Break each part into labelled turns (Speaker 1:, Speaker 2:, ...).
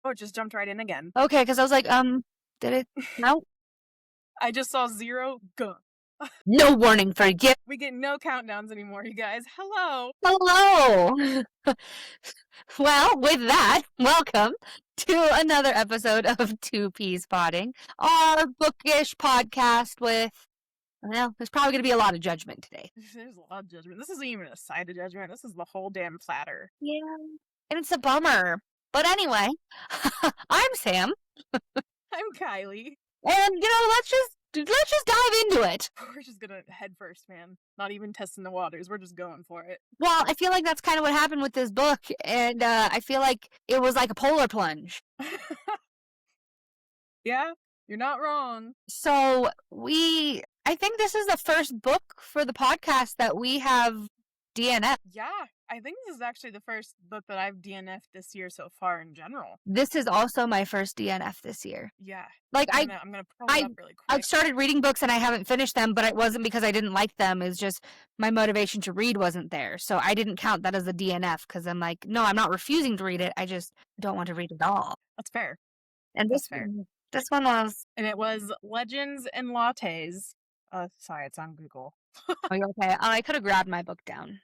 Speaker 1: Oh, it just jumped right in again.
Speaker 2: Okay, because I was like, did it? No.
Speaker 1: I just saw 0. Go.
Speaker 2: No warning for you.
Speaker 1: We get no countdowns anymore, you guys. Hello.
Speaker 2: Hello. Well, with that, welcome to another episode of Two Peas Potting, our bookish podcast with, well, there's probably going to be a lot of judgment today.
Speaker 1: There's a lot of judgment. This isn't even a side of judgment. This is the whole damn platter.
Speaker 2: Yeah. And it's a bummer. But anyway, I'm Sam.
Speaker 1: I'm Kylie.
Speaker 2: And, let's just dive into it.
Speaker 1: We're just gonna head first, man. Not even testing the waters. We're just going for it.
Speaker 2: Well, I feel like that's kind of what happened with this book, and I feel like it was like a polar plunge.
Speaker 1: Yeah, you're not wrong.
Speaker 2: So I think this is the first book for the podcast that we have DNF.
Speaker 1: Yeah, I think this is actually the first book that I've DNF'd this year so far in general.
Speaker 2: This is also my first DNF this year.
Speaker 1: Yeah.
Speaker 2: Like
Speaker 1: I'm gonna pull it up really quick.
Speaker 2: I've started reading books and I haven't finished them, but it wasn't because I didn't like them. It's just my motivation to read wasn't there. So I didn't count that as a DNF because I'm like, no, I'm not refusing to read it. I just don't want to read it all.
Speaker 1: That's fair.
Speaker 2: And
Speaker 1: That's fair.
Speaker 2: This one was...
Speaker 1: And it was Legends and Lattes. Sorry, it's on Google.
Speaker 2: Are you okay? I could have grabbed my book down.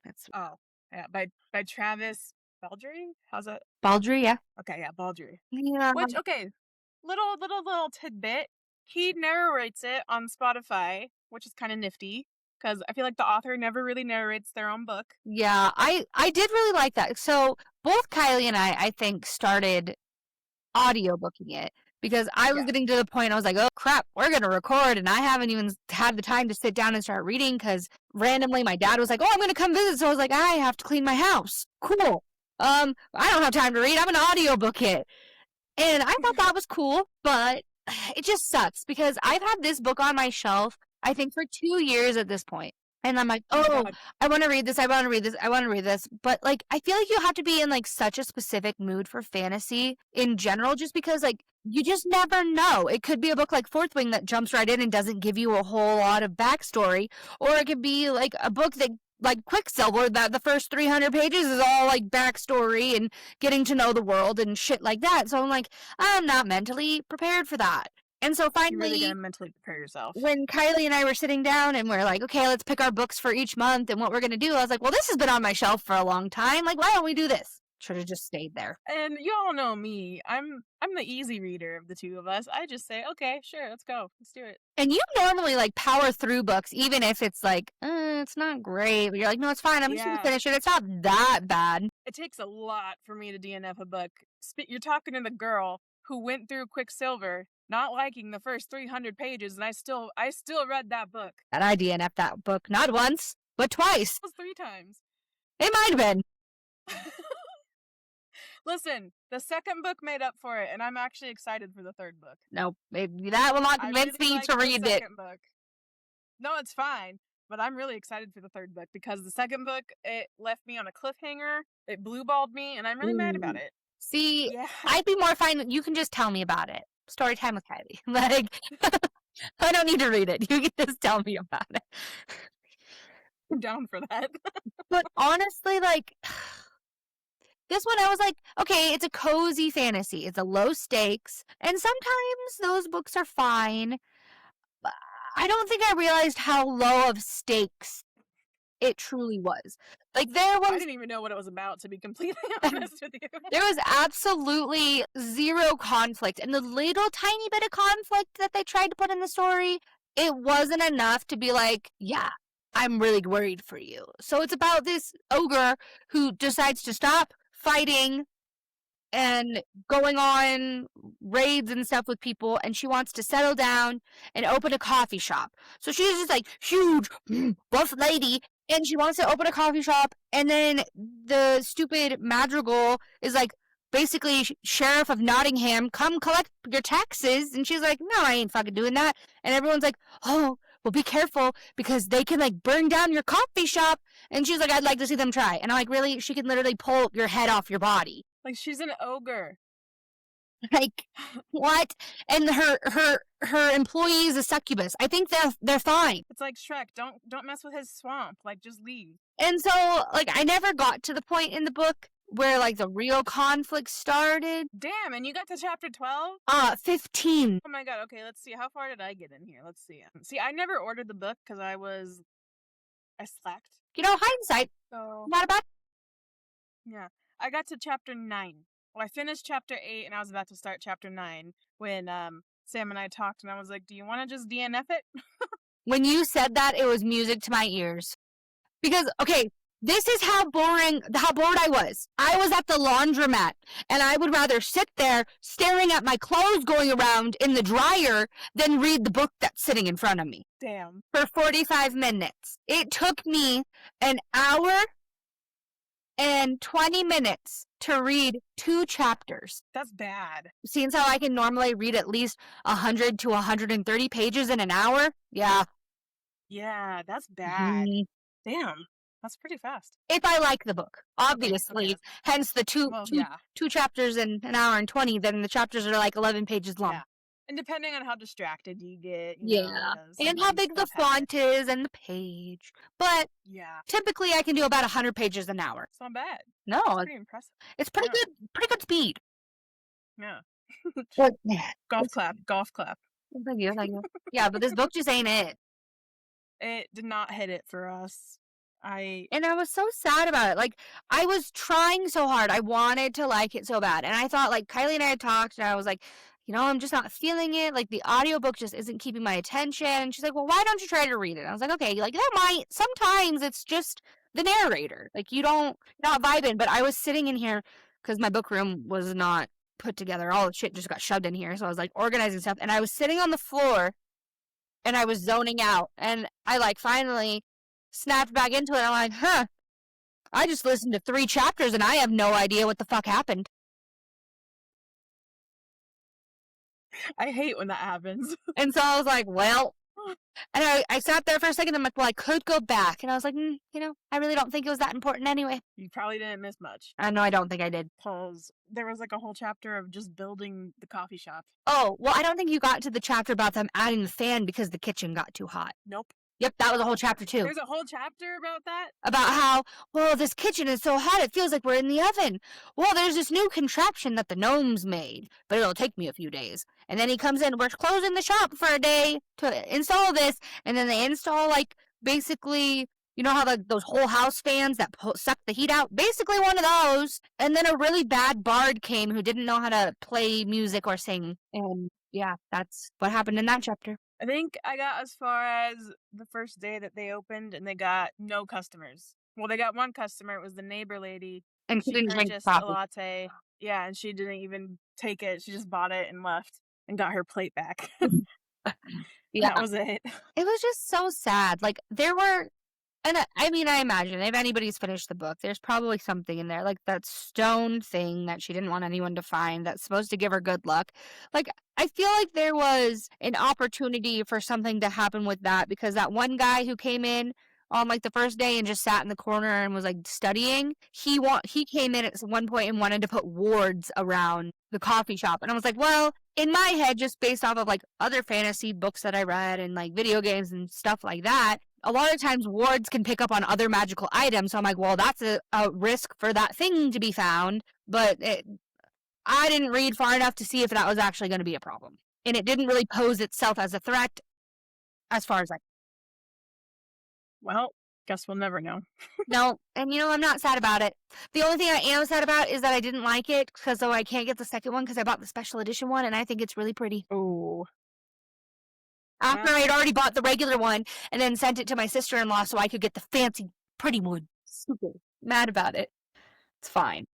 Speaker 1: Yeah, by Travis Baldree. How's that?
Speaker 2: Baldree, yeah.
Speaker 1: Okay, yeah, Baldree.
Speaker 2: Yeah.
Speaker 1: Which, okay, little tidbit. He narrates it on Spotify, which is kind of nifty because I feel like the author never really narrates their own book.
Speaker 2: Yeah, I did really like that. So both Kylie and I think, started audiobooking it. Because I was getting to the point, I was like, oh, crap, we're going to record, and I haven't even had the time to sit down and start reading, because randomly my dad was like, oh, I'm going to come visit, so I was like, I have to clean my house. Cool. I don't have time to read. I'm going to audiobook it. And I thought that was cool, but it just sucks, because I've had this book on my shelf, I think, for 2 years at this point. And I'm like, oh, I want to read this, I want to read this, I want to read this. But, like, I feel like you have to be in, like, such a specific mood for fantasy in general, just because, like, you just never know. It could be a book like Fourth Wing that jumps right in and doesn't give you a whole lot of backstory. Or it could be, like, a book that, like Quicksilver, that the first 300 pages is all, like, backstory and getting to know the world and shit like that. So I'm like, I'm not mentally prepared for that. And so finally,
Speaker 1: you really gotta mentally prepare yourself.
Speaker 2: When Kylie and I were sitting down and we're like, okay, let's pick our books for each month and what we're going to do, I was like, well, this has been on my shelf for a long time. Like, why don't we do this? Should have just stayed there.
Speaker 1: And you all know me. I'm the easy reader of the two of us. I just say, okay, sure, let's go. Let's do it.
Speaker 2: And you normally, like, power through books, even if it's like, it's not great. But you're like, no, it's fine. I'm just going to finish it. It's not that bad.
Speaker 1: It takes a lot for me to DNF a book. You're talking to the girl who went through Quicksilver, not liking the first 300 pages, and I still read that book.
Speaker 2: And I DNF'd that book not once, but twice.
Speaker 1: It was 3 times.
Speaker 2: It might have been.
Speaker 1: Listen, the second book made up for it, and I'm actually excited for the third book.
Speaker 2: No, that will not convince me to read it.
Speaker 1: Book. No, it's fine, but I'm really excited for the third book because the second book, it left me on a cliffhanger, it blue-balled me, and I'm really mad about it.
Speaker 2: See, I'd be more fine. You can just tell me about it. Story time with Kylie. Like, I don't need to read it. You can just tell me about it.
Speaker 1: I'm down for that.
Speaker 2: But honestly, like, this one I was like, okay, it's a cozy fantasy. It's a low stakes. And sometimes those books are fine. But I don't think I realized how low of stakes it truly was. Like, I
Speaker 1: didn't even know what it was about, to be completely honest with you.
Speaker 2: There was absolutely zero conflict. And the little tiny bit of conflict that they tried to put in the story, it wasn't enough to be like, yeah, I'm really worried for you. So it's about this ogre who decides to stop fighting and going on raids and stuff with people, and she wants to settle down and open a coffee shop. So she's just like huge, buff lady, and she wants to open a coffee shop, and then the stupid Madrigal is like, basically, Sheriff of Nottingham, come collect your taxes, and she's like, no, I ain't fucking doing that, and everyone's like, oh, well, be careful, because they can, like, burn down your coffee shop, and she's like, I'd like to see them try, and I'm like, really? She can literally pull your head off your body.
Speaker 1: Like, she's an ogre.
Speaker 2: Like, what? And her employee is a succubus. I think they're fine.
Speaker 1: It's like Shrek. Don't mess with his swamp. Like, just leave.
Speaker 2: And so, like, I never got to the point in the book where like the real conflict started.
Speaker 1: Damn, and you got to chapter 12?
Speaker 2: 15.
Speaker 1: Oh my god, okay, let's see. How far did I get in here? Let's see. See, I never ordered the book because I slacked.
Speaker 2: You know, hindsight,
Speaker 1: So,
Speaker 2: not bad.
Speaker 1: yeah. I got to chapter 9. Well, I finished chapter 8 and I was about to start chapter 9 when Sam and I talked and I was like, do you want to just DNF it?
Speaker 2: When you said that, it was music to my ears. Because, okay, this is how bored I was. I was at the laundromat, and I would rather sit there staring at my clothes going around in the dryer than read the book that's sitting in front of me.
Speaker 1: Damn.
Speaker 2: For 45 minutes. It took me an hour and 20 minutes to read 2 chapters.
Speaker 1: That's bad.
Speaker 2: Seeing how I can normally read at least 100 to 130 pages in an hour? Yeah.
Speaker 1: Yeah, that's bad.
Speaker 2: Mhm.
Speaker 1: Damn. That's pretty fast.
Speaker 2: If I like the book, obviously.
Speaker 1: Okay.
Speaker 2: Hence the two chapters in an hour and 20, then the chapters are like 11 pages long.
Speaker 1: Yeah. And depending on how distracted you get.
Speaker 2: And how big the font is and the page. But typically I can do about 100 pages an hour.
Speaker 1: It's not bad.
Speaker 2: No.
Speaker 1: It's pretty impressive.
Speaker 2: It's pretty good speed.
Speaker 1: Yeah.
Speaker 2: But,
Speaker 1: golf clap.
Speaker 2: Thank you. Yeah, but this book just ain't it.
Speaker 1: It did not hit it for us.
Speaker 2: And I was so sad about it. Like, I was trying so hard. I wanted to like it so bad. And I thought, like, Kylie and I had talked, and I was like, you know, I'm just not feeling it. Like, the audiobook just isn't keeping my attention. And she's like, well, why don't you try to read it? And I was like, okay, like, sometimes it's just the narrator. Like, not vibing. But I was sitting in here because my book room was not put together. All the shit just got shoved in here. So I was, like, organizing stuff. And I was sitting on the floor, and I was zoning out. And I, like, finally snapped back into it. I'm like, I just listened to 3 chapters and I have no idea what the fuck happened.
Speaker 1: I hate when that happens.
Speaker 2: And so I was like, well, and I sat there for a second. I'm like, well, I could go back. And I was like, you know, I really don't think it was that important anyway.
Speaker 1: You probably didn't miss much.
Speaker 2: No, I don't think I did.
Speaker 1: Because there was like a whole chapter of just building the coffee shop.
Speaker 2: Oh, well, I don't think you got to the chapter about them adding the fan because the kitchen got too hot.
Speaker 1: Nope.
Speaker 2: Yep, that was a whole chapter too.
Speaker 1: There's a whole chapter about that?
Speaker 2: About how, well, this kitchen is so hot it feels like we're in the oven. Well, there's this new contraption that the gnomes made, but it'll take me a few days. And then he comes in, we're closing the shop for a day to install this, and then they install, like, basically, you know how those whole house fans that suck the heat out? Basically one of those. And then a really bad bard came who didn't know how to play music or sing. And yeah, that's what happened in that chapter.
Speaker 1: I think I got as far as the first day that they opened and they got no customers. Well, they got one customer. It was the neighbor lady.
Speaker 2: And she didn't drink
Speaker 1: a latte. Yeah, and she didn't even take it. She just bought it and left and got her plate back.
Speaker 2: Yeah.
Speaker 1: That was it.
Speaker 2: It was just so sad. Like, there were, and I mean, I imagine if anybody's finished the book, there's probably something in there, like that stone thing that she didn't want anyone to find that's supposed to give her good luck. Like, I feel like there was an opportunity for something to happen with that, because that one guy who came in on like the first day and just sat in the corner and was like studying, he came in at one point and wanted to put wards around the coffee shop. And I was like, well, in my head, just based off of like other fantasy books that I read and like video games and stuff like that, a lot of times wards can pick up on other magical items. So I'm like, well, that's a risk for that thing to be found. But I didn't read far enough to see if that was actually going to be a problem. And it didn't really pose itself as a threat as far as like.
Speaker 1: Well, guess we'll never know.
Speaker 2: No, and you know, I'm not sad about it. The only thing I am sad about is that I didn't like it, because though I can't get the second one because I bought the special edition one and I think it's really pretty.
Speaker 1: Oh.
Speaker 2: After I had already bought the regular one and then sent it to my sister-in-law so I could get the fancy, pretty one. Super mad about it. It's fine.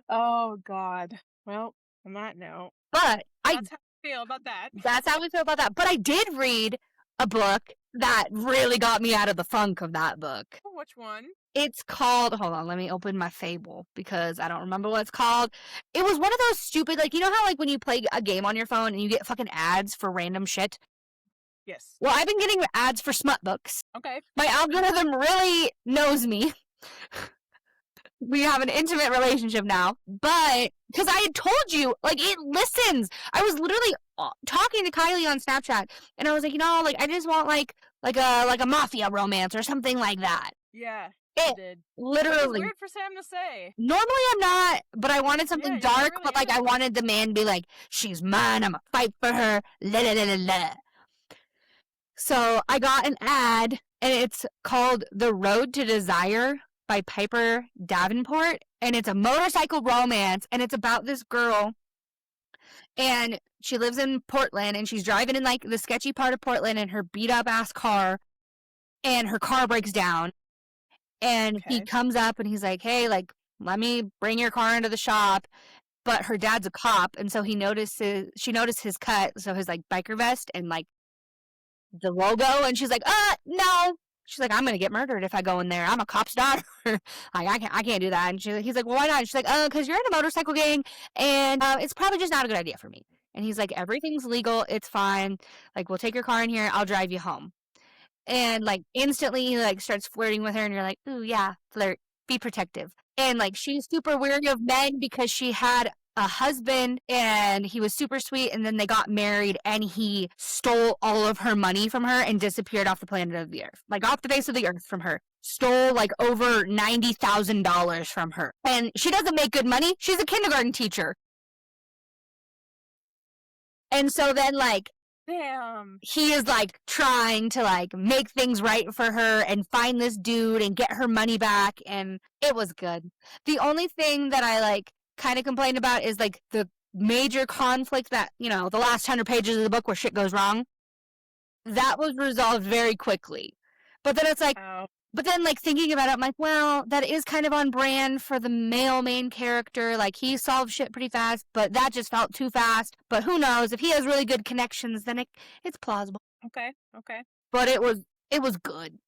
Speaker 1: Oh, God. Well, on that note.
Speaker 2: But
Speaker 1: that's how I feel about that.
Speaker 2: That's how we feel about that. But I did read a book that really got me out of the funk of that book.
Speaker 1: Which one?
Speaker 2: It's called, hold on, let me open my Fable because I don't remember what it's called. It was one of those stupid, like, you know how like when you play a game on your phone and you get fucking ads for random shit?
Speaker 1: Yes.
Speaker 2: Well, I've been getting ads for smut books.
Speaker 1: Okay.
Speaker 2: My algorithm really knows me. We have an intimate relationship now, but because I had told you, like, it listens. I was literally talking to Kylie on Snapchat, and I was like, you know, like, I just want like a mafia romance or something like that.
Speaker 1: Yeah. It did.
Speaker 2: Literally.
Speaker 1: Which is weird for Sam to say.
Speaker 2: Normally I'm not, but I wanted something dark, really but like I wanted the man to be like, she's mine, I'm gonna fight for her, la la la la la. So I got an ad, and it's called The Road to Desire by Piper Davenport, and it's a motorcycle romance, and it's about this girl, and she lives in Portland, and she's driving in like the sketchy part of Portland in her beat up ass car, and her car breaks down, and he comes up and he's like, hey, like, let me bring your car into the shop. But her dad's a cop, and so she noticed his cut, so his like biker vest and like the logo, and she's like, no. She's like, I'm gonna get murdered if I go in there. I'm a cop's daughter. Like, I can't do that. And he's like, well, why not? And she's like, because you're in a motorcycle gang, and it's probably just not a good idea for me. And he's like, everything's legal, it's fine. Like, we'll take your car in here, I'll drive you home. And like instantly he like starts flirting with her, and you're like, ooh yeah, flirt, be protective. And like she's super weary of men because she had a husband and he was super sweet, and then they got married and he stole all of her money from her and disappeared off the planet of the earth, like off the face of the earth from her. Stole like over $90,000 from her, and she doesn't make good money. She's a kindergarten teacher. And so then like,
Speaker 1: damn,
Speaker 2: he is like trying to like make things right for her and find this dude and get her money back, and it was good. The only thing that I like kind of complained about is like the major conflict that, you know, the last 100 pages of the book where shit goes wrong, that was resolved very quickly. But then it's like, but then like thinking about it, I'm like, well, that is kind of on brand for the male main character. Like he solved shit pretty fast, but that just felt too fast. But who knows, if he has really good connections, then it's plausible.
Speaker 1: Okay.
Speaker 2: But it was good.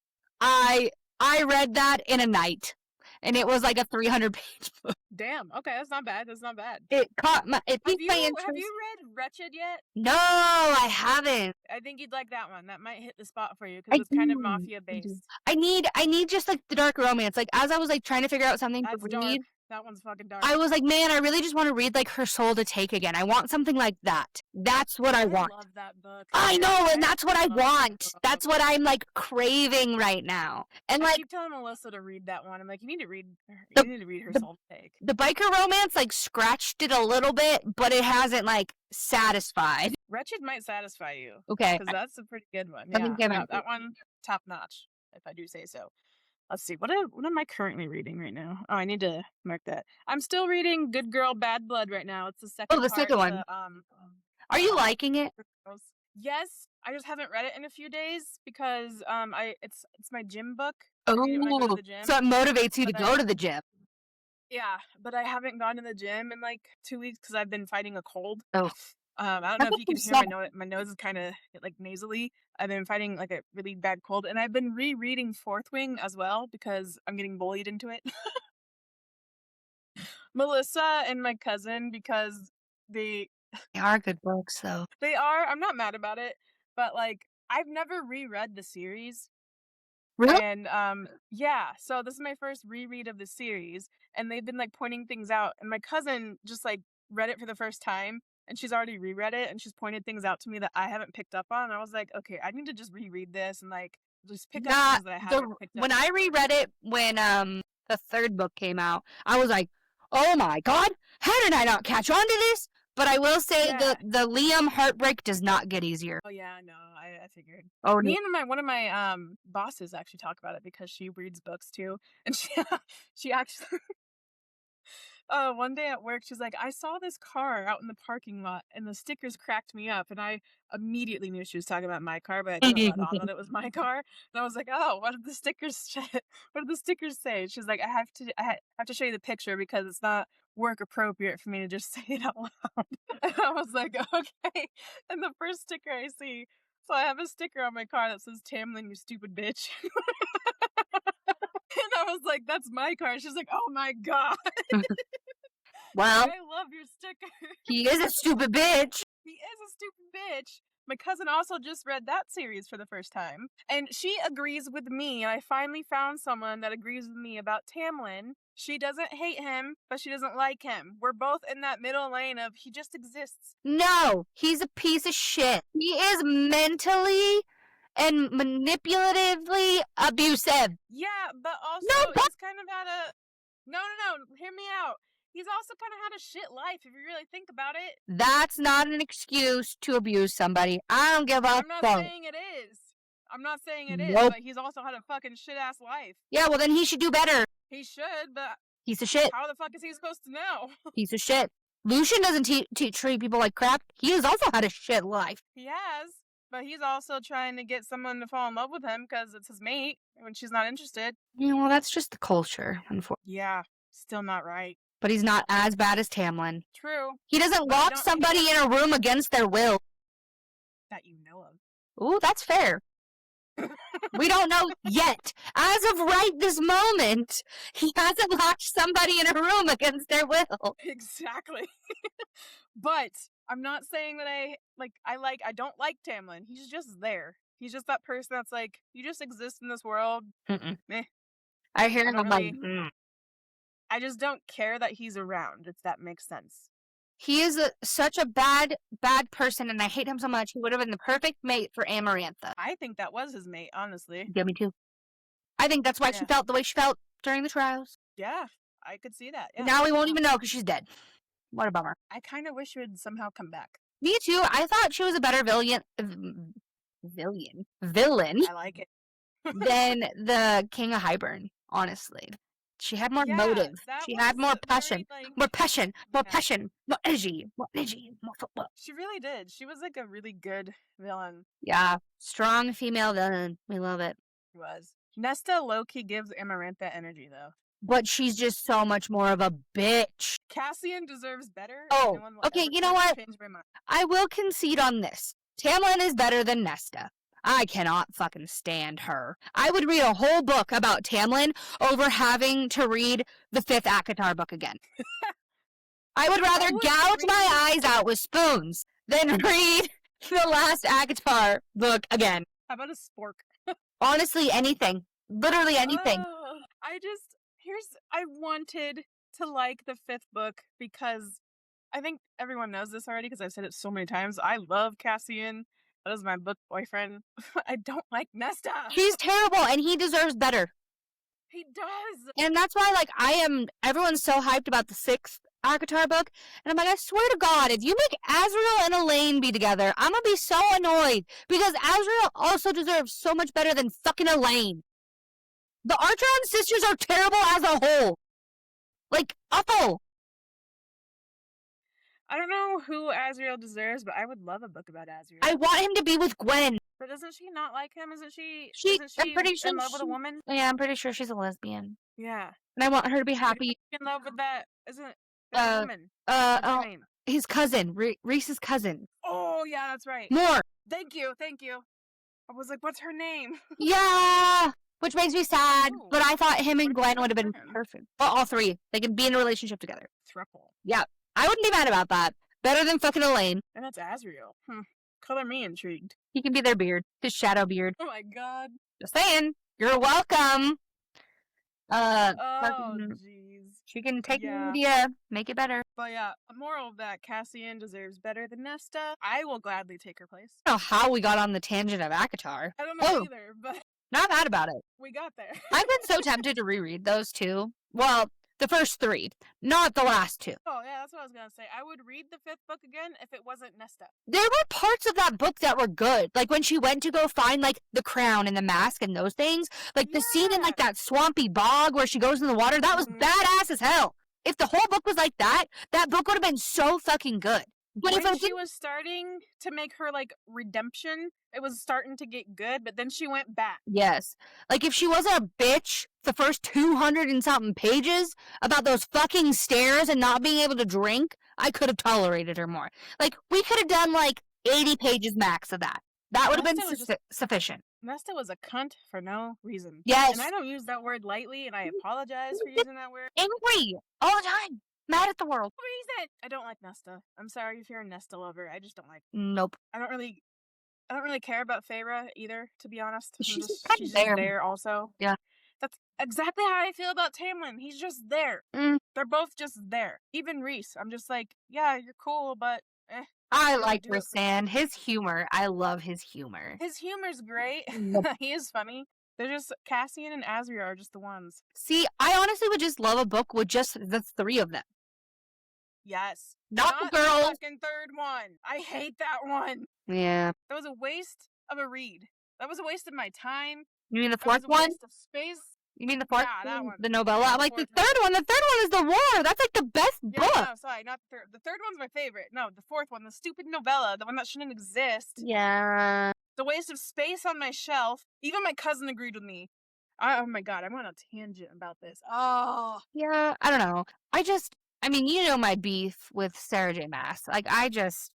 Speaker 2: I read that in a night. And it was like a 300-page book.
Speaker 1: Damn. Okay, that's not bad.
Speaker 2: It piqued my interest.
Speaker 1: Have you read Wretched yet?
Speaker 2: No, I haven't.
Speaker 1: I think you'd like that one. That might hit the spot for you because it's kind of mafia based.
Speaker 2: I need just like the dark romance. Like as I was like trying to figure out something to read.
Speaker 1: Dark. That one's fucking dark.
Speaker 2: I was like, man, I really just want to read like Her Soul to Take again. I want something like that. That's what I want.
Speaker 1: I love that book.
Speaker 2: I know, and that's what I want. That's what I'm like craving right now. And like,
Speaker 1: I keep telling Melissa to read that one. I'm like, you need to read Her Soul to Take.
Speaker 2: The biker romance like scratched it a little bit, but it hasn't like satisfied.
Speaker 1: Wretched might satisfy you.
Speaker 2: Okay,
Speaker 1: because that's a pretty good one. Yeah, that one top notch, if I do say so. Let's see. What am I currently reading right now? Oh, I need to mark that. I'm still reading Good Girl, Bad Blood right now. It's the second.
Speaker 2: Oh, the second one. Are you liking it?
Speaker 1: Yes, I just haven't read it in a few days because it's my gym book.
Speaker 2: Oh, so it motivates you to go to the gym.
Speaker 1: Yeah, but I haven't gone to the gym in like 2 weeks because I've been fighting a cold.
Speaker 2: Oh.
Speaker 1: I don't know if you can hear my nose is kind of like nasally. I've been fighting like a really bad cold, and I've been rereading Fourth Wing as well because I'm getting bullied into it. Melissa and my cousin, because they
Speaker 2: are good books though.
Speaker 1: They are. I'm not mad about it, but like I've never reread the series.
Speaker 2: Really?
Speaker 1: And yeah, so this is my first reread of the series, and they've been like pointing things out, and my cousin just like read it for the first time. And she's already reread it, and she's pointed things out to me that I haven't picked up on. And I was like, okay, I need to just reread this and like just pick up things that I haven't picked up.
Speaker 2: When I reread it, when the third book came out, I was like, oh my god, how did I not catch on to this? But I will say the Liam heartbreak does not get easier.
Speaker 1: Oh yeah, no, I figured.
Speaker 2: Oh,
Speaker 1: me and one of my bosses actually talk about it because she reads books too, and she actually. One day at work, she's like, I saw this car out in the parking lot, and the stickers cracked me up, and I immediately knew she was talking about my car, but I didn't let on that it was my car. And I was like, oh, what did the stickers say? She's like, I have to show you the picture because it's not work appropriate for me to just say it out loud. And I was like, okay. And the first sticker I see, so I have a sticker on my car that says, Tamlin, you stupid bitch. And I was like, that's my car. She's like, oh my god.
Speaker 2: Well,
Speaker 1: I love your sticker.
Speaker 2: He is a stupid bitch.
Speaker 1: He is a stupid bitch. My cousin also just read that series for the first time, and she agrees with me. I finally found someone that agrees with me about Tamlin. She doesn't hate him, but she doesn't like him. We're both in that middle lane of he just exists.
Speaker 2: No, he's a piece of shit. He is mentally and manipulatively abusive.
Speaker 1: Yeah, but also
Speaker 2: No, but
Speaker 1: he's kind of had a... No, hear me out. He's also kind of had a shit life if you really think about it.
Speaker 2: that's not an excuse to abuse somebody. I don't give a
Speaker 1: I'm not
Speaker 2: fuck.
Speaker 1: saying it is. I'm not saying it is,
Speaker 2: Nope.
Speaker 1: but he's also had a fucking shit-ass life.
Speaker 2: Yeah, well then he should do better.
Speaker 1: He should, but
Speaker 2: Piece of shit.
Speaker 1: how the fuck is he supposed to know?
Speaker 2: Piece of shit. Lucian doesn't treat people like crap. He has also had a shit life.
Speaker 1: He has, but he's also trying to get someone to fall in love with him because it's his mate when she's not interested.
Speaker 2: Yeah, well, that's just the culture, unfortunately.
Speaker 1: Yeah, still not right.
Speaker 2: But he's not as bad as Tamlin.
Speaker 1: True.
Speaker 2: He doesn't lock somebody in a room against their will.
Speaker 1: That you know of.
Speaker 2: Ooh, that's fair. We don't know yet. As of right this moment, he hasn't locked somebody in a room against their will.
Speaker 1: Exactly. But I'm not saying that I don't like Tamlin. He's just there. He's just that person that's like, you just exist in this world. Meh.
Speaker 2: I hear him like,
Speaker 1: I just don't care that he's around, if that makes sense.
Speaker 2: He is such a bad person, and I hate him so much. He would have been the perfect mate for Amarantha.
Speaker 1: I think that was his mate, honestly.
Speaker 2: Yeah, me too. I think that's why she felt the way she felt during the trials.
Speaker 1: Yeah, I could see that. Yeah.
Speaker 2: Now we won't even know because she's dead. What a bummer.
Speaker 1: I kind of wish she would somehow come back.
Speaker 2: Me too. I thought she was a better villain.
Speaker 1: I like it.
Speaker 2: Than the King of Hybern, honestly. She had more motive. She had more passion. More energy. More football.
Speaker 1: She really did. She was like a really good villain.
Speaker 2: Yeah. Strong female villain. We love it.
Speaker 1: She was. Nesta low-key gives Amarantha energy, though.
Speaker 2: But she's just so much more of a bitch.
Speaker 1: Cassian deserves better.
Speaker 2: Oh, okay, you know what? I will concede on this. Tamlin is better than Nesta. I cannot fucking stand her. I would read a whole book about Tamlin over having to read the 5th ACOTAR book again. I would rather gouge my eyes out with spoons than read the last ACOTAR book again.
Speaker 1: How about a spork?
Speaker 2: Honestly, anything. Literally anything.
Speaker 1: I wanted to like the 5th book because I think everyone knows this already because I've said it so many times. I love Cassian. That is my book boyfriend. I don't like Nesta.
Speaker 2: He's terrible and he deserves better.
Speaker 1: He does.
Speaker 2: And that's why, everyone's so hyped about the 6th ACOTAR book. And I'm like, I swear to God, if you make Azriel and Elaine be together, I'm going to be so annoyed. Because Azriel also deserves so much better than fucking Elaine. The Archeron sisters are terrible as a whole. Awful.
Speaker 1: I don't know who Azriel deserves, but I would love a book about Azriel.
Speaker 2: I want him to be with Gwen.
Speaker 1: But doesn't she not like him? Isn't she
Speaker 2: I'm pretty sure
Speaker 1: in love with a woman?
Speaker 2: Yeah, I'm pretty sure she's a lesbian.
Speaker 1: Yeah.
Speaker 2: And I want her to be happy.
Speaker 1: In love with that, isn't a woman?
Speaker 2: His cousin, Reese's cousin.
Speaker 1: Oh, yeah, that's right.
Speaker 2: More.
Speaker 1: Thank you. I was like, what's her name?
Speaker 2: Yeah. Which makes me sad,
Speaker 1: Ooh.
Speaker 2: but I thought him and Gwen would have been perfect. Well, all three. They could be in a relationship together.
Speaker 1: Thruple.
Speaker 2: Yeah. I wouldn't be mad about that. Better than fucking Elaine.
Speaker 1: And that's Azriel. Color me intrigued.
Speaker 2: He can be their beard. His shadow beard.
Speaker 1: Oh my god.
Speaker 2: Just saying. You're welcome.
Speaker 1: Oh, jeez.
Speaker 2: She can take an idea, make it better.
Speaker 1: But yeah, moral of that, Cassian deserves better than Nesta. I will gladly take her place.
Speaker 2: I don't know how we got on the tangent of ACOTAR.
Speaker 1: I don't know either, but...
Speaker 2: Not mad about it.
Speaker 1: We got there.
Speaker 2: I've been so tempted to reread those two. Well, the first 3, not the last 2.
Speaker 1: Oh, yeah, that's what I was going to say. I would read the 5th book again if it wasn't Nesta.
Speaker 2: There were parts of that book that were good. Like when she went to go find the crown and the mask and those things. The scene in that swampy bog where she goes in the water, that was badass as hell. If the whole book was like that book would have been so fucking good. But
Speaker 1: when she was starting to make her redemption, it was starting to get good, but then she went back.
Speaker 2: Yes. If she wasn't a bitch the first 200 and something pages about those fucking stairs and not being able to drink, I could have tolerated her more. We could have done 80 pages max of that. That would have been sufficient.
Speaker 1: Nesta was a cunt for no reason.
Speaker 2: Yes.
Speaker 1: And I don't use that word lightly, and I apologize for using that word.
Speaker 2: Angry all the time. Mad at the world.
Speaker 1: Reason. I don't like Nesta. I'm sorry if you're a Nesta lover. I just don't like.
Speaker 2: Nope.
Speaker 1: I don't really care about Feyre either, to be honest.
Speaker 2: She's just
Speaker 1: there also.
Speaker 2: Yeah.
Speaker 1: That's exactly how I feel about Tamlin. He's just there. They're both just there. Even Rhys. I'm just yeah, you're cool, but
Speaker 2: I
Speaker 1: He
Speaker 2: like
Speaker 1: do it for
Speaker 2: Rasan. His humor. I love his humor.
Speaker 1: his humor's great.
Speaker 2: Yep.
Speaker 1: He is funny. They're just Cassian and Azria are just the ones.
Speaker 2: See, I honestly would just love a book with just the three of them.
Speaker 1: Yes.
Speaker 2: Not the
Speaker 1: the
Speaker 2: girls.
Speaker 1: fucking third one. I hate that one.
Speaker 2: Yeah.
Speaker 1: That was a waste of a read. That was a waste of my time.
Speaker 2: You mean the
Speaker 1: That
Speaker 2: fourth
Speaker 1: was a
Speaker 2: one?
Speaker 1: waste of space.
Speaker 2: You mean the fourth
Speaker 1: Yeah, that one.
Speaker 2: The novella?
Speaker 1: Yeah,
Speaker 2: I'm
Speaker 1: the
Speaker 2: like, the
Speaker 1: fourth
Speaker 2: third one. The third one is the war. That's like the best
Speaker 1: Yeah,
Speaker 2: book.
Speaker 1: no, sorry, not the third. The third one's my favorite. No, the fourth one, the stupid novella, the one that shouldn't exist.
Speaker 2: Yeah.
Speaker 1: The waste of space on my shelf. Even my cousin agreed with me. Oh my god, I'm on a tangent about this. Oh.
Speaker 2: Yeah, I don't know. I mean, you know my beef with Sarah J. Maas. Like,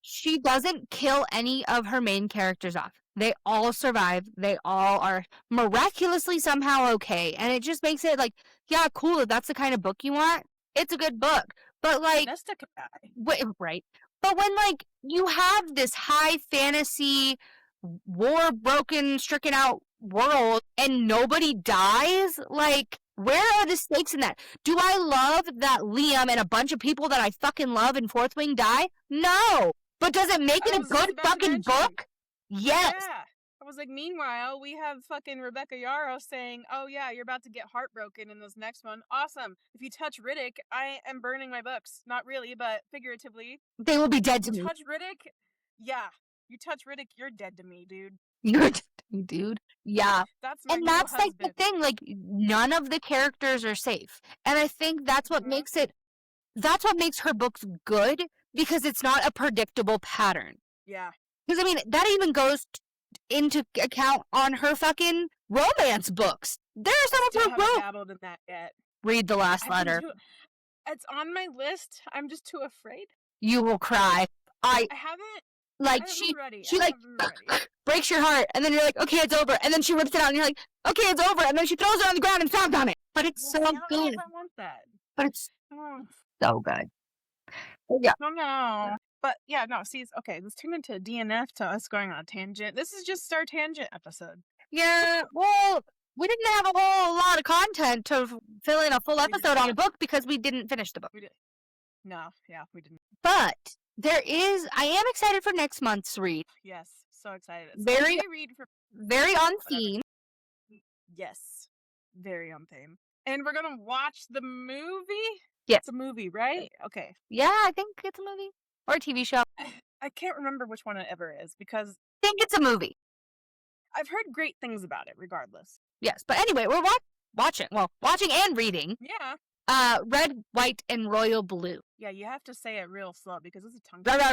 Speaker 2: she doesn't kill any of her main characters off. They all survive. They all are miraculously somehow okay. And it just makes it like, yeah, cool. If that's the kind of book you want, it's a good book. But like,
Speaker 1: Nesta could die.
Speaker 2: right. But when like you have this high fantasy, war broken, stricken out world and nobody dies, like, where are the stakes in that? Do I love that Liam and a bunch of people that I fucking love in Fourth Wing die? No. But does it make it a good fucking book? Yes.
Speaker 1: Yeah. I was like, meanwhile, we have fucking Rebecca Yarros saying, oh yeah, you're about to get heartbroken in this next one. Awesome. If you touch Riddick, I am burning my books. Not really, but figuratively.
Speaker 2: They will be dead to me.
Speaker 1: Touch Riddick? Yeah. You touch Riddick, you're dead to me, dude.
Speaker 2: You're dead to me, dude. Yeah.
Speaker 1: That's my
Speaker 2: and that's
Speaker 1: husband.
Speaker 2: like the thing, like, none of the characters are safe. And I think that's what makes her books good, because it's not a predictable pattern.
Speaker 1: Yeah.
Speaker 2: Because, I mean, that even goes into account on her fucking romance books. There are some of her
Speaker 1: books. I haven't dabbled in that yet.
Speaker 2: Read The Last Letter.
Speaker 1: It's on my list. I'm just too afraid.
Speaker 2: You will cry. I
Speaker 1: haven't.
Speaker 2: Like, she like breaks your heart, and then you're like, okay, it's over. And then she rips it out, and you're like, okay, it's over. And then she throws it on the ground and stomps on it. But it's so good.
Speaker 1: I want that.
Speaker 2: But it's so good. Yeah.
Speaker 1: No. But yeah, no, see, okay, let's turn into DNF to us going on a tangent. This is just our tangent episode.
Speaker 2: Yeah, well, we didn't have a whole lot of content to fill in a full episode on a book because we didn't finish the book.
Speaker 1: We did. No, yeah, we didn't.
Speaker 2: But I am excited for next month's read.
Speaker 1: Yes, so excited.
Speaker 2: Very on theme.
Speaker 1: Yes, very on theme. And we're going to watch the movie?
Speaker 2: Yeah.
Speaker 1: It's a movie, right? Okay.
Speaker 2: Yeah, I think it's a movie. Or a TV show.
Speaker 1: I can't remember which one it ever is, because
Speaker 2: I think it's a movie.
Speaker 1: I've heard great things about it, regardless.
Speaker 2: Yes, but anyway, we're watching and reading.
Speaker 1: Yeah.
Speaker 2: Red, White, and Royal Blue.
Speaker 1: Yeah, you have to say it real slow, because it's a tongue
Speaker 2: twister.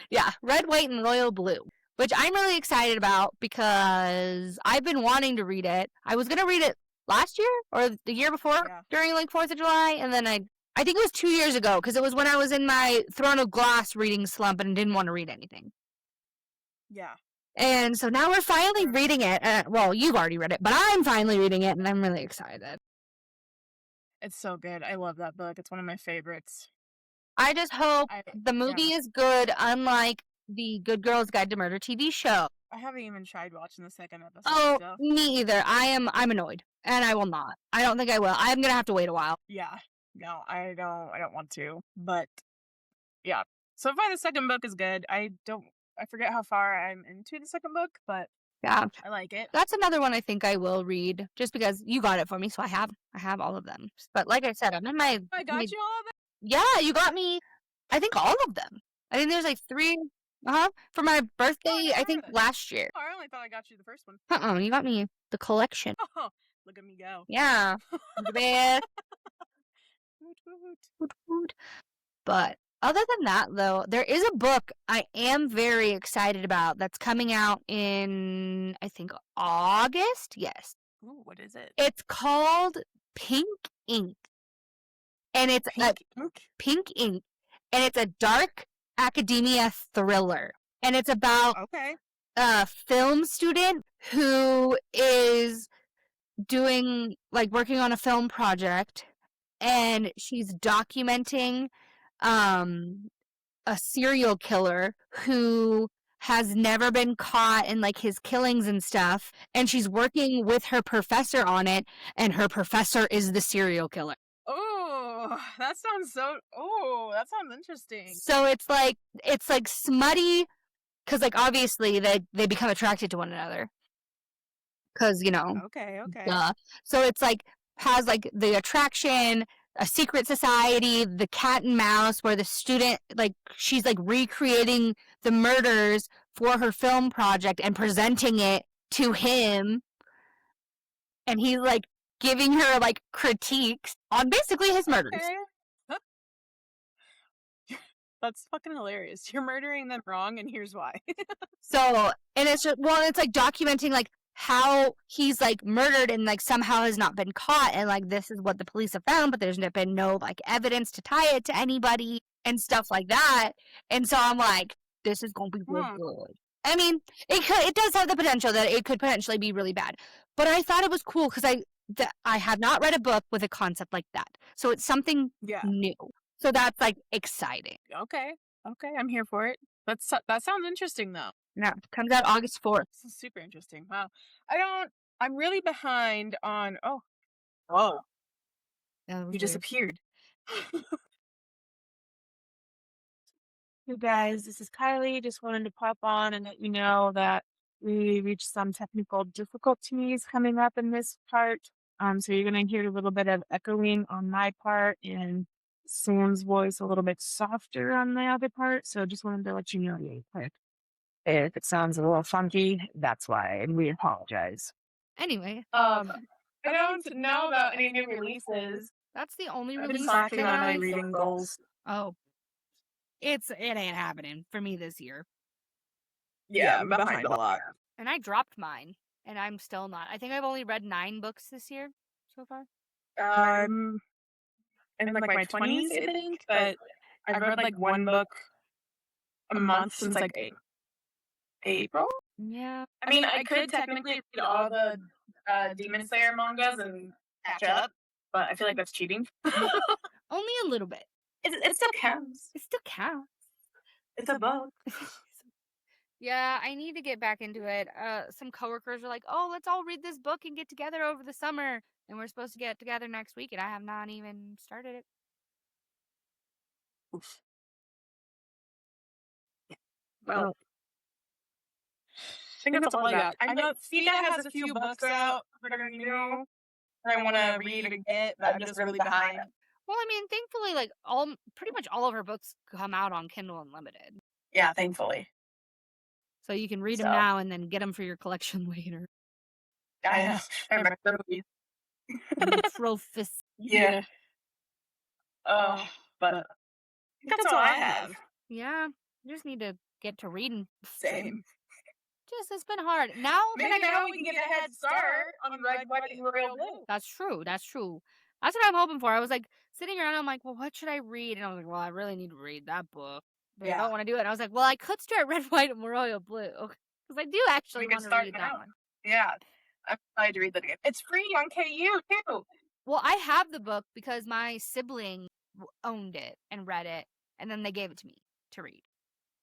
Speaker 2: Yeah, Red, White, and Royal Blue. Which I'm really excited about, because I've been wanting to read it. I was going to read it last year, or the year before, during, like, 4th of July, and then I think it was 2 years ago, because it was when I was in my Throne of Glass reading slump and didn't want to read anything.
Speaker 1: Yeah.
Speaker 2: And so now we're finally reading it. Well, you've already read it, but I'm finally reading it, and I'm really excited.
Speaker 1: It's so good. I love that book. It's one of my favorites.
Speaker 2: I just hope the movie is good, unlike the Good Girls Guide to Murder TV show.
Speaker 1: I haven't even tried watching the second episode.
Speaker 2: Oh, so. Me either. I'm annoyed, and I will not. I don't think I will. I'm gonna have to wait a while.
Speaker 1: Yeah. No, I don't want to. But yeah. So far the second book is good. I forget how far I'm into the second book, but
Speaker 2: yeah,
Speaker 1: I like it.
Speaker 2: That's another one I think I will read, just because you got it for me, so I have all of them. But like I said, I'm in my.
Speaker 1: I got you all of them?
Speaker 2: Yeah, you got me. I think all of them. I think there's like 3. For my birthday, I think last year.
Speaker 1: Oh, I only thought I got you the first one.
Speaker 2: You got me the collection.
Speaker 1: Oh, look at me go.
Speaker 2: Yeah. The best. But other than that, though, there is a book I am very excited about that's coming out in, I think, August. Yes.
Speaker 1: Ooh, what is it?
Speaker 2: It's called Pink Ink. And it's Pink Ink. And it's a dark academia thriller. And it's about a film student who is working on a film project, and she's documenting a serial killer who has never been caught in like his killings and stuff, and she's working with her professor on it, and her professor is the serial killer.
Speaker 1: Oh, that sounds interesting.
Speaker 2: So it's like smutty, because like obviously they become attracted to one another, because
Speaker 1: Okay.
Speaker 2: duh. So it's like has like the attraction, a secret society, the cat and mouse, where the student, like, she's like recreating the murders for her film project and presenting it to him, and he's like giving her like critiques on basically his murders.
Speaker 1: Okay. That's fucking hilarious. You're murdering them wrong, and here's why.
Speaker 2: So, and it's just, well, it's like documenting like how he's like murdered and like somehow has not been caught, and like this is what the police have found, but there's been no like evidence to tie it to anybody and stuff like that. And so I'm like, this is gonna be real good. I mean, it does have the potential that it could potentially be really bad, but I thought it was cool because I have not read a book with a concept like that, so it's something new. So that's like exciting.
Speaker 1: Okay, I'm here for it. That sounds interesting though.
Speaker 2: Yeah, comes out August 4th.
Speaker 1: This is super interesting. Wow. I'm really behind on. Oh, whoa! You disappeared. Hey guys, this is Kylie. Just wanted to pop on and let you know that we reached some technical difficulties coming up in this part. So you're gonna hear a little bit of echoing on my part and Sam's voice a little bit softer on the other part. So just wanted to let you know really quick. If it sounds a little funky, that's why, and we apologize.
Speaker 2: Anyway,
Speaker 1: I don't know about any new releases.
Speaker 2: that's the only
Speaker 1: I've
Speaker 2: release.
Speaker 1: been slacking on my reading goals.
Speaker 2: Oh, it ain't happening for me this year.
Speaker 1: Yeah, I'm behind a lot.
Speaker 2: And I dropped mine, and I'm still not. I think I've only read 9 books this year so far.
Speaker 1: In like my 20s, I think, but I've read like one book a month since like April.
Speaker 2: Yeah.
Speaker 1: I mean, I could technically read all the Demon Slayer mangas and catch up, but I feel like that's cheating.
Speaker 2: Only a little bit.
Speaker 1: It still counts.
Speaker 2: It still counts.
Speaker 1: It's a book.
Speaker 2: Yeah, I need to get back into it. Some coworkers are like, "Oh, let's all read this book and get together over the summer." And we're supposed to get together next week, and I have not even started it.
Speaker 1: Oof. Well, I think that's all I got. I know Sita has a few books out that are new that I want to read and get, but I'm just really behind.
Speaker 2: Well, I mean, thankfully, like pretty much all of her books come out on Kindle Unlimited.
Speaker 1: Yeah, thankfully.
Speaker 2: So you can read them now and then get them for your collection later.
Speaker 1: I know. I remember the movie.
Speaker 2: Trophies.
Speaker 1: Yeah. But I think that's all I have.
Speaker 2: Yeah, you just need to get to reading.
Speaker 1: Same.
Speaker 2: It's been hard. Now
Speaker 1: maybe now we can get a head start on Red, White, and Royal Blue.
Speaker 2: That's true. That's what I'm hoping for. I was like sitting around, I'm like, well, what should I read? And I was like, well, I really need to read that book. But I don't want to do it. And I was like, well, I could start Red, White, and Royal Blue. Because I do actually want to read that one.
Speaker 1: Yeah. I'm excited to read that again. It's free on KU, too.
Speaker 2: Well, I have the book because my sibling owned it and read it. And then they gave it to me to read.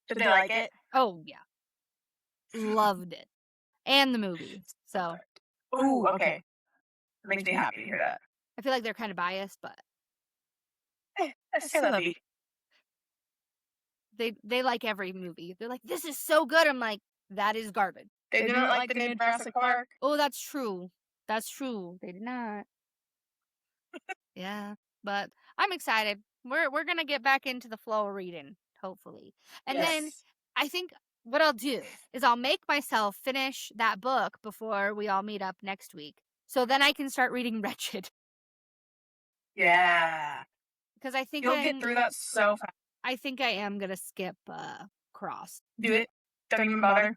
Speaker 1: Did they like it?
Speaker 2: Oh, yeah. Loved it. And the movie. So.
Speaker 1: Ooh, okay. That makes me happy to hear that.
Speaker 2: I feel like they're kind of biased, but.
Speaker 1: I love you.
Speaker 2: They like every movie. They're like, this is so good. I'm like, that is garbage.
Speaker 1: They didn't like the new Jurassic Park.
Speaker 2: Oh, that's true. That's true. They did not. Yeah, but I'm excited. We're gonna get back into the flow of reading, hopefully. And then I think what I'll do is I'll make myself finish that book before we all meet up next week. So then I can start reading Wretched.
Speaker 1: Yeah.
Speaker 2: Because I think
Speaker 1: you'll get through that so fast.
Speaker 2: I think I am gonna skip Cross.
Speaker 1: Do it. Don't even bother.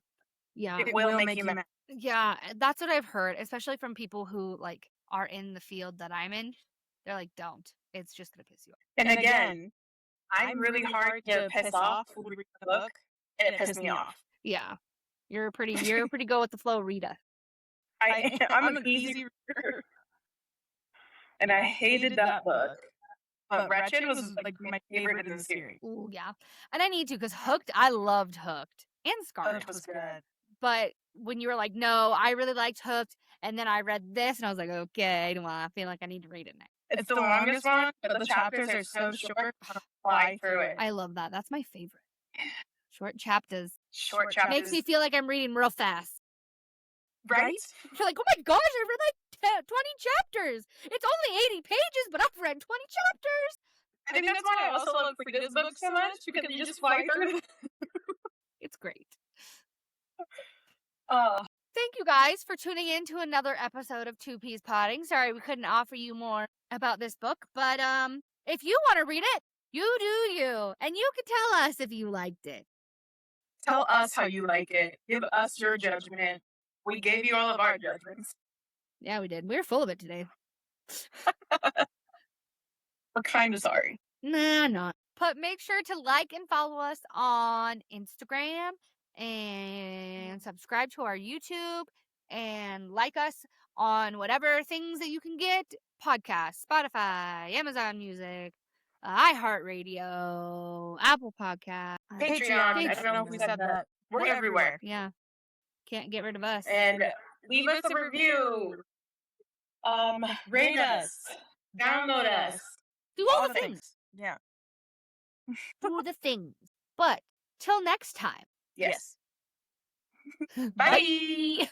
Speaker 2: Yeah.
Speaker 1: It will make you mad.
Speaker 2: Yeah, that's what I've heard, especially from people who like are in the field that I'm in. They're like, don't. It's just gonna piss you off.
Speaker 1: And again, I'm really hard to piss off when we read the book, and it pissed me off.
Speaker 2: Yeah. You're a pretty go with the flow, Rita.
Speaker 1: I'm an easy reader. And I hated that book. But Wretched was like my favorite in the series.
Speaker 2: Ooh, yeah. And I need to, because I loved Hooked and Scarlet.
Speaker 1: Hooked was good.
Speaker 2: But when you were like, no, I really liked Hooked, and then I read this, and I was like, okay, I feel like I need to read it next.
Speaker 1: It's the longest one, but the chapters are so short, fly through it.
Speaker 2: I love that. That's my favorite. Short chapters.
Speaker 1: Short chapters.
Speaker 2: Makes me feel like I'm reading real fast.
Speaker 1: Right?
Speaker 2: You're like, oh my gosh, I read like 20 chapters. It's only 80 pages, but I've read 20 chapters.
Speaker 1: I think that's why I also love Frida's book so much, because you just fly through it.
Speaker 2: It's great.
Speaker 1: Oh.
Speaker 2: Thank you guys for tuning in to another episode of Two Peas Potting. Sorry we couldn't offer you more about this book, but if you want to read it, you do you. And you can tell us if you liked it.
Speaker 1: Tell us how you like it. Give us your judgment. We gave you all of our judgments.
Speaker 2: Yeah, we did. We were full of it today.
Speaker 1: We're kind of sorry.
Speaker 2: Nah, not. But make sure to like and follow us on Instagram and subscribe to our YouTube and like us on whatever things that you can get. Podcasts, Spotify, Amazon Music, iHeartRadio, Apple Podcasts.
Speaker 1: Patreon. I don't know if we said that. We're everywhere.
Speaker 2: Yeah. Can't get rid of us.
Speaker 1: And leave us a review. Rate us. Download us.
Speaker 2: Do all the things.
Speaker 1: Yeah.
Speaker 2: Do the things. But till next time.
Speaker 1: Yes.
Speaker 2: Bye.